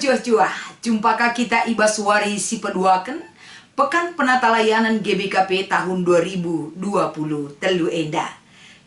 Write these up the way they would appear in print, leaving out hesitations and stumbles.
mejuah-juah, jumpakah kita ibas wari si peduaken Pekan Penata Layanan GBKP tahun 2020 telu enda.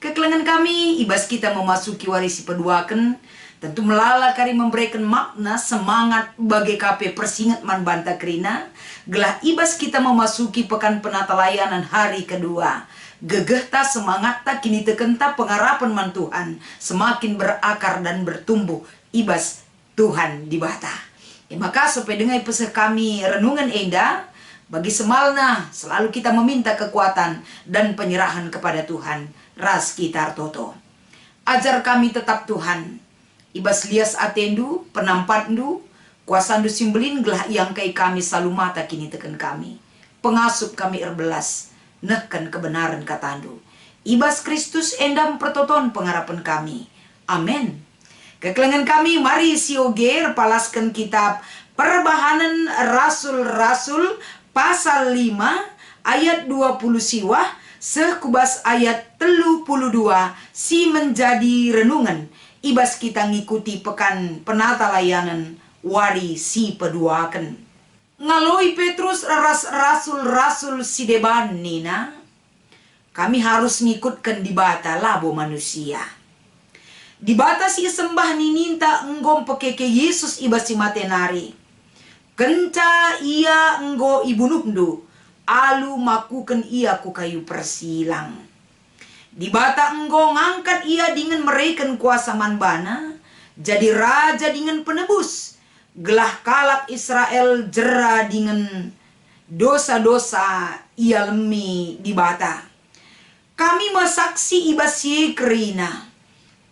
Kekelengan kami ibas kita memasuki wari si peduaken tentu melala kari memberikan makna semangat bagi KP Persingat Man Banta Krina. Gelah ibas kita memasuki Pekan Penata Layanan hari kedua. Gegeh ta semangat ta kini tekenta pengharapan man Tuhan semakin berakar dan bertumbuh ibas Tuhan di bata. Maka supaya dengan pesah kami renungan enda bagi semalna selalu kita meminta kekuatan dan penyerahan kepada Tuhan. Ras kita toto. Ajar kami tetap Tuhan. Ibas lias atendu, penampandu, kuasandu simbelin gelah yang kai kami selalu mata kini teken kami. Pengasup kami erbelas, nehkan kebenaran katandu. Ibas Kristus endam pertoton pengharapan kami. Amin. Kekelengan kami mari sioger palaskan kitab Perbahanan Rasul-Rasul pasal 5 ayat 20 siwah sekubas ayat 32 si menjadi renungan. Ibas kita ngikuti Pekan Penata Layanan wari si peduaken. Ngaloi Petrus rasul-rasul si deban nina. Kami harus ngikutkan di bata labo manusia. Di bata si sembah nininta enggom pekeke Yesus ibas si matenari. Kenca ia enggo ibunuhdu, alu makuken ia ku kayu persilang. Di bata enggo ngangkat ia dengan mereken kuasa manbana, jadi raja dengan penebus. Gelah kalak Israel jera dengan dosa-dosa ia lemi di bata. Kami masaksi ibas si kerina.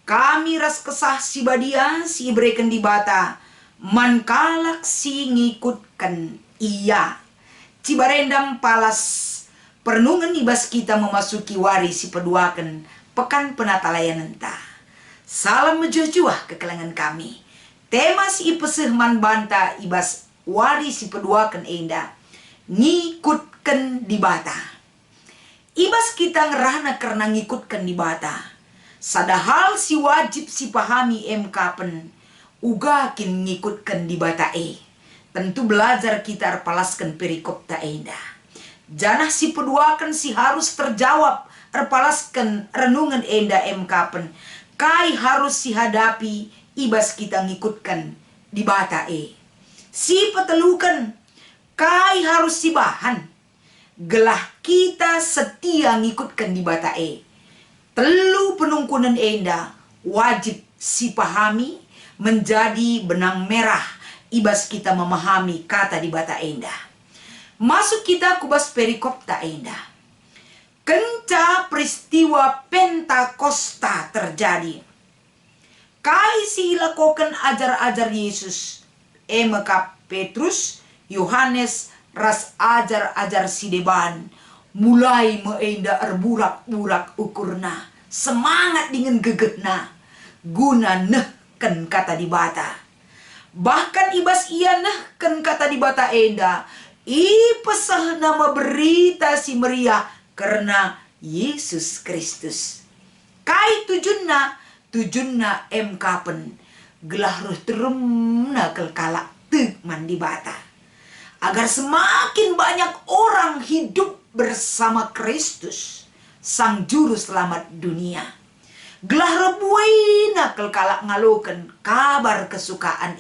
Kami ras kesah si badia si ibreken di bata. Man kalak si ngikutkan iya. Cibarendam palas pernungan ibas kita memasuki wari si peduaken Pekan Penata Layanan ta. Salam mejuah-juah kekelangan kami. Tema si ipeseh man banta ibas wari si peduaken enda. Ngikutkan di bata. Ibas kita ngerana karena ngikutkan di bata. Sadahal si wajib si pahami kapen uga kin ngikutkan di bata tentu belajar kita erpalaskan perikop ta enda. Janah si peduakan si harus terjawab erpalaskan renungan enda kapen kai harus si hadapi ibas kita ngikutkan di bata si petelukan kai harus si bahan gelah kita setia ngikutkan di bata telu penungkunan enda wajib si pahami menjadi benang merah ibas kita memahami kata di bata enda. Masuk kita kubas perikop ta enda. Kenca peristiwa Pentakosta terjadi. Kai si lakokan ajar-ajar Yesus. Maka Petrus, Yohanes ras ajar-ajar si deban. Mulai meenda erburak-burak ukurna. Semangat dengan gegetna. Guna nehken kata di bata. Bahkan ibas ia nehken kata di bata enda. Ipesah nama berita si meriah karena Yesus Kristus. Kai tujunna kapen. Gelah ruh terumna kelkalak tegman di bata. Agar semakin banyak orang hidup bersama Kristus, Sang Juru Selamat dunia. Gelah rebuina kelkalak ngaloken kabar kesukaan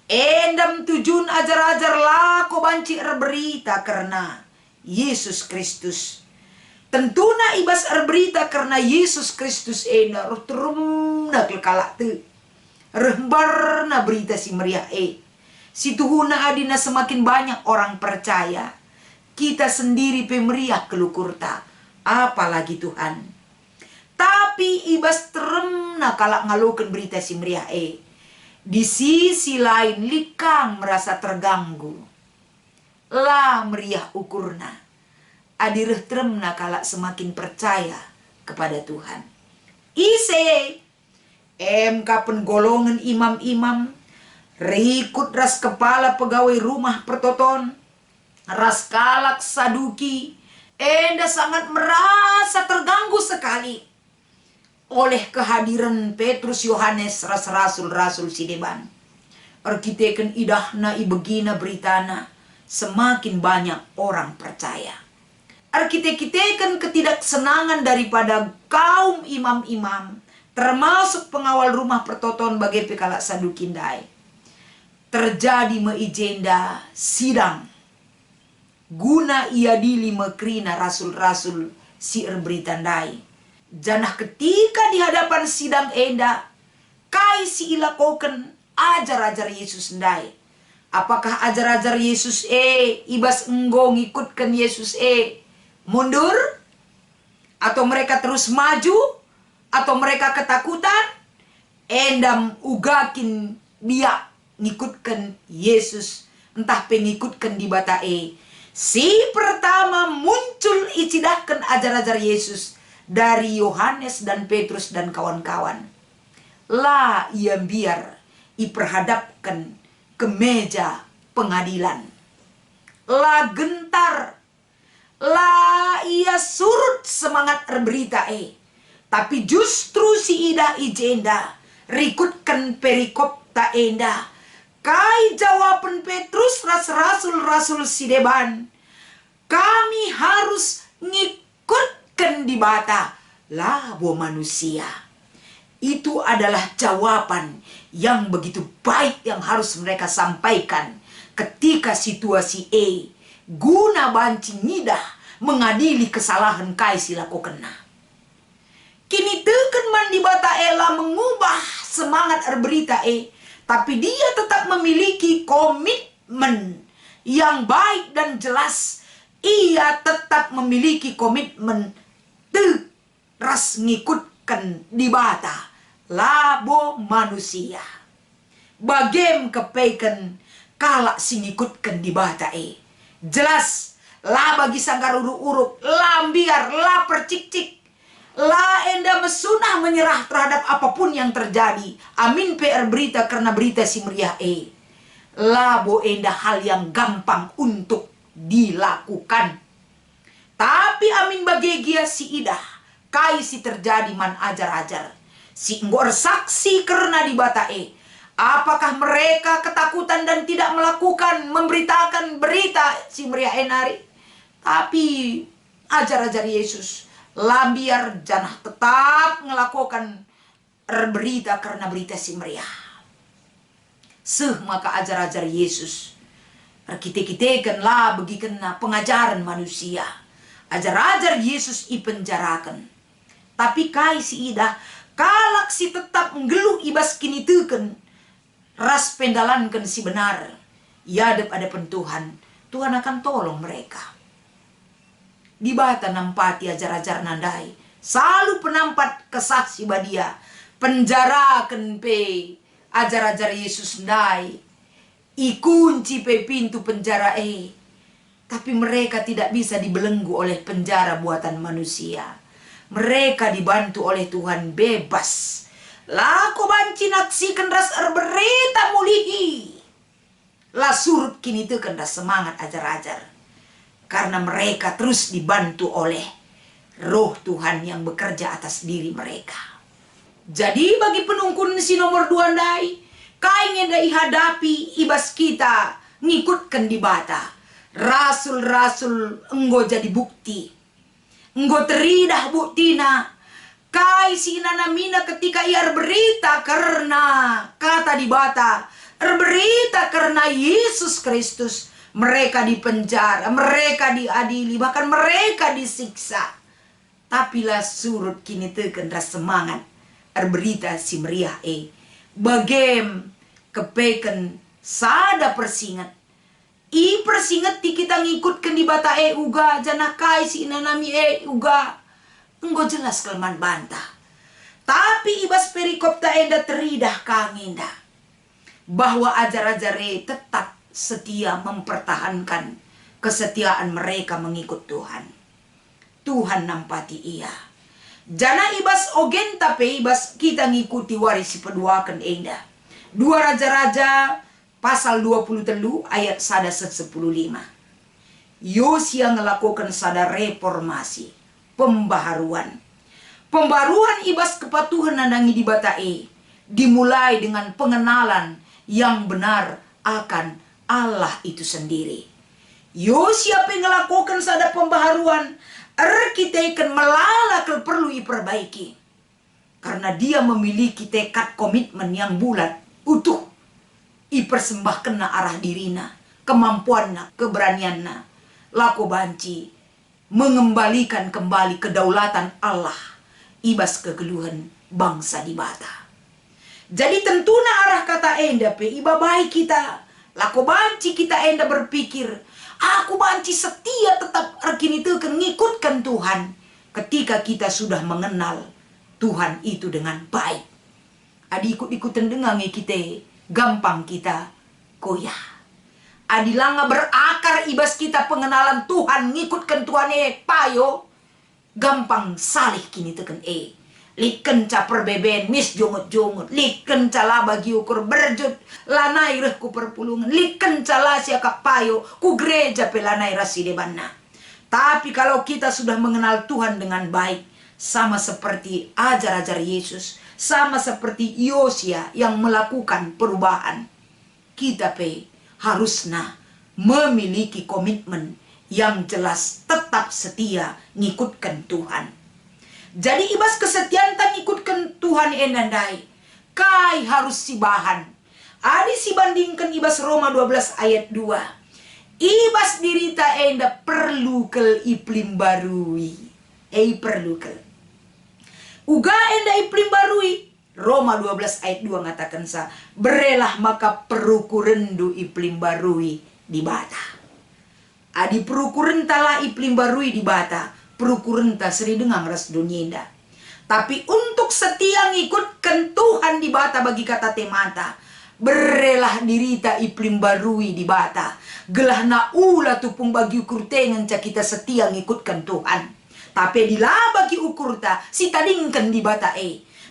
endam tujun ajar-ajar lako banci berita karena Yesus Kristus. Tentuna ibas berita karena Yesus Kristus ena terumna kelkalak te rembarna berita si meriah situhuna adina semakin banyak orang percaya. Kita sendiri pemeriah kelukurta, apalagi Tuhan. Tapi ibas teremna kalak ngaloken berita si meriah Di sisi lain likang merasa terganggu. Lah meriah ukurna. Adireh teremna kalak semakin percaya kepada Tuhan. Kapen golongan imam-imam. Rikut ras kepala pegawai rumah pertoton. Ras kalak saduki. Enda sangat merasa terganggu sekali oleh kehadiran Petrus, Yohanes, rasul-rasul si deban. Arkiteken idahna ibegina beritana, semakin banyak orang percaya. Arkiteken ketidaksenangan daripada kaum imam-imam, termasuk pengawal rumah pertoton bagai pekalak Sadukindai. Terjadi meijenda sidang, guna iadili mekrina rasul-rasul si erbritandai. Janah ketika di hadapan sidang enda, kai si ilakoken ajar-ajar Yesus ndai. Apakah ajar-ajar Yesus ibas enggo ngikutkan Yesus mundur? Atau mereka terus maju? Atau mereka ketakutan? Endam ugakin biak ngikutkan Yesus, entah pengikutkan di bata Si pertama muncul icidahkan ajar-ajar Yesus dari Yohanes dan Petrus dan kawan-kawan. Lah ia biar iperhadapkan ke meja pengadilan. Lah gentar. Lah ia surut semangat berita Tapi justru si ida ijenda rikutkan perikop ta enda. Kai jawaban Petrus rasul-rasul si deban. Kami harus ngikutkan di bata. Lah bo manusia. Itu adalah jawaban yang begitu baik yang harus mereka sampaikan ketika situasi guna banci ngidah mengadili kesalahan kai silaku kena. Kini teken mandi bata ela mengubah semangat berita tapi dia tetap memiliki komitmen yang baik dan jelas. Ia tetap memiliki komitmen ras ngikutkan di bata. Labo manusia. Bagem kepeken kalak singikutkan di bata Jelas. La bagi sanggar uruk-uruk. La biar. La percik-cik. La enda mesunah menyerah terhadap apapun yang terjadi. Amin PR berita karena berita si meriah Labo enda hal yang gampang untuk dilakukan. Tapi amin bagegia si idah. Kai si terjadi man ajar-ajar. Si enggor saksi karena di bata Apakah mereka ketakutan dan tidak melakukan memberitakan berita si meriah enari? Tapi ajar-ajar Yesus lambiar janah tetap melakukan berita karena berita si meriah. Maka ajar-ajar Yesus kita lah bagi kena pengajaran manusia. Ajar-ajar Yesus ipenjarakan. Tapi kai si ida kalak si tetap nggeluh ibas kini teken ras pendalankan si benar. Yadep hadapan Tuhan. Tuhan akan tolong mereka. Di bata nampati ajar-ajar nandai. Selalu penampat kesaksi badia. Penjarakan pe ajar-ajar Yesus ndai. Ikunci pe pintu penjara Tapi mereka tidak bisa dibelenggu oleh penjara buatan manusia. Mereka dibantu oleh Tuhan bebas. Laku banci naksikan ras berita mulihi. Lah surut kini itu kan ras semangat ajar-ajar. Karena mereka terus dibantu oleh roh Tuhan yang bekerja atas diri mereka. Jadi bagi penungkun si nomor 2 ndai, kain yang hadapi ibas kita ngikutkan di bata. Rasul-rasul enggo jadi bukti. Enggo teridah buktina. Kai si nanamina ketika ia berita karena kata di bata. Berita karena Yesus Kristus. Mereka dipenjara, mereka diadili, bahkan mereka disiksa. Tapi lah surut kini teken ras semangat. Berita si meriah Bagem kepeken sada persingat. I persingat ti kita ngikutkan di bata uga janah kai si nanami uga. Enggo jelas kelman bantah. Tapi ibas perikop ta enda teridah kanginda. Bahwa ajar-ajar tetap setia mempertahankan kesetiaan mereka mengikut Tuhan. Tuhan nampati ia. Jana ibas ogen tapi ibas kita ngikuti waris peduakan enda. 2 Raja-Raja pasal 23 ayat 115. Yosia ngelakukan sada reformasi, pembaharuan. Pembaruan ibas kepatuhan nandangi di bata dimulai dengan pengenalan yang benar akan Allah itu sendiri. Yo siapa yang ngelakukan sada pembaharuan, kita akan melalakal perlu diperbaiki. Karena dia memiliki tekad komitmen yang bulat, utuh. Ipersembahkan arah dirina, kemampuanna, keberanianna. Lako banci, mengembalikan kembali kedaulatan Allah. Ibas kegeluhan bangsa di bata. Jadi tentuna arah kata enda pe iba baik kita. Lako banci kita enda berpikir, aku banci setia tetap arkini teken ngikutkan Tuhan. Ketika kita sudah mengenal Tuhan itu dengan baik. Adi ikut-ikutan dengangi kita, gampang kita goyah. Adi langa berakar ibas kita pengenalan Tuhan, ngikutkan Tuhan payo, gampang salih kini teken Liken ca perbeben mis jongot-jongot, liken ca laba giukur berjut, lanai reh ku perpulungan, liken ca lasya kak payo, ku gereja pelanai rasi debanna. Tapi kalau kita sudah mengenal Tuhan dengan baik, sama seperti ajar-ajar Yesus, sama seperti Yosia yang melakukan perubahan, kita harusnya memiliki komitmen yang jelas, tetap setia ngikutkan Tuhan. Jadi ibas kesetiaan tan ikutkan Tuhan enandai. Kai harus si bahan. Adi si bandingkan ibas Roma 12 ayat 2. Ibas dirita enda perlu kel iplim barui. Perlu kel. Uga enda iplim barui. Roma 12 ayat 2 ngatakan sa. Berelah maka perukurendu iplim barui di bata. Adi perukuren tala iplim barui di bata. Perukuran tak seri dengang ras dunia. Tapi untuk setia ngikutkan Tuhan di bata bagi kata temata. Berelah dirita iplim barui di bata. Gelah na ula tupung bagi ukur tengen ca kita setia ngikutkan Tuhan. Tapi dilah bagi ukur ta si tadingkan di bata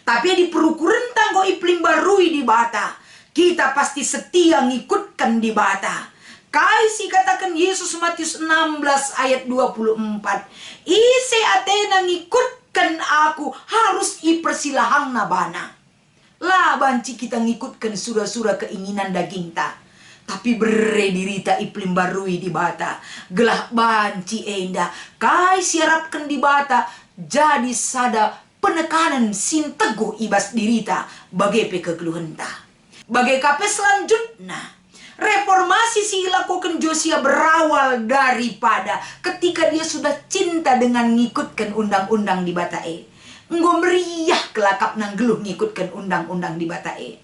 Tapi di perukuran tanggo iplim barui di bata. Kita pasti setia ngikutkan di bata. Kaisi katakan Yesus Matius 16 ayat 24. Ise atena ngikutkan aku harus ipersilahang nabana. Lah banci kita ngikutkan surah-surah keinginan daging ta. Tapi berredirita iplim barui di bata. Gelah banci enda. Kaisi harapkan di bata. Jadi sada penekanan sin teguh ibas dirita. Bagai kegeluhan ta. Bagai kape selanjutnya. Reformasi si lakukan Josia berawal daripada ketika dia sudah cinta dengan ngikutkan undang-undang di batae. Nggo meriah kelakap nang geluh ngikutkan undang-undang di batae.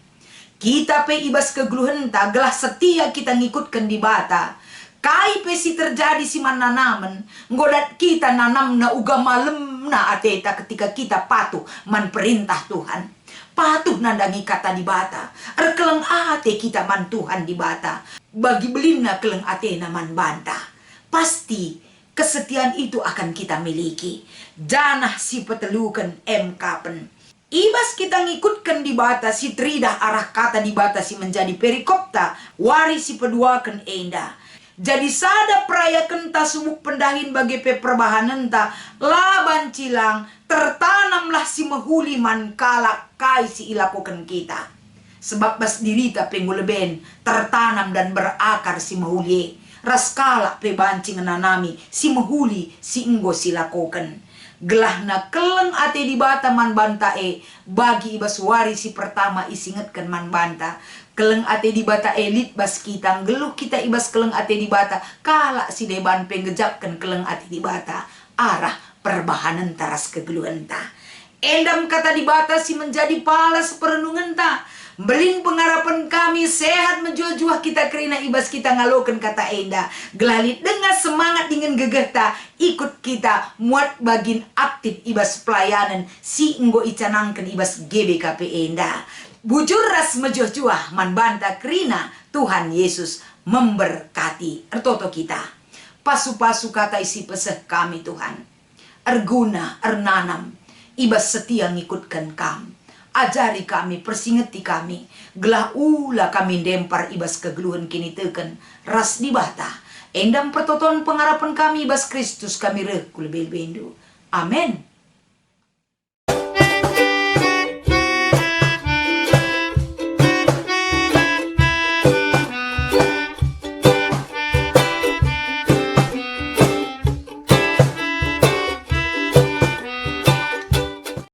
Kita ibas kegeluhan ta gelah setia kita ngikutkan di bata. Kai si terjadi si mananamen. Nggodat kita nanam na uga malem na ateta ketika kita patuh man perintah Tuhan. Patuh nandangi kata di bata. Keleng ate kita man Tuhan di bata. Bagi belina keleng ate naman banta. Pasti kesetiaan itu akan kita miliki. Janah si petelukan kapen. Ibas kita ngikutkan di bata si tridah arah kata di bata si menjadi perikopta. Wari si peduakan enda. Jadi sada perayakan ta subuk pendahin bagi peperbahanan ta laban cilang tertanamlah si mehuliman kalak kai si ilakukan kita. Sebab bas dirita pengguleben tertanam dan berakar si mehuli. Ras kalak pebancing nanami si mehuli si enggo si lakukan. Gelah na keleng ate di bata man bantae bagi ibas wari si pertama isingetkan man banta. Keleng ate di bata elit bas kita geluh kita ibas keleng ate di bata kalak si deban penggejapkan keleng ate di bata arah perbahanan taras kegeluhan ta. Endam kata di bata si menjadi palas perenungan ta. Beling pengharapan kami sehat menjual-jual kita kerina ibas kita ngalokan kata enda. Gelalit dengan semangat dengan gegeh ta ikut kita muat bagin aktif ibas pelayanan si enggo icanangkan ibas GBKP enda. Bujur ras mejuah-juah man banta kerina Tuhan Yesus memberkati ertoto kita. Pasu-pasu kata isi peseh kami Tuhan. Erguna ernanam ibas setia ngikutkan kami. Ajari kami, persingeti kami. Gelah ula kami dempar ibas kegeluhan kini teken. Ras di bata. Endam pertoton pengharapan kami ibas Kristus kami rekul belbendu. Amin.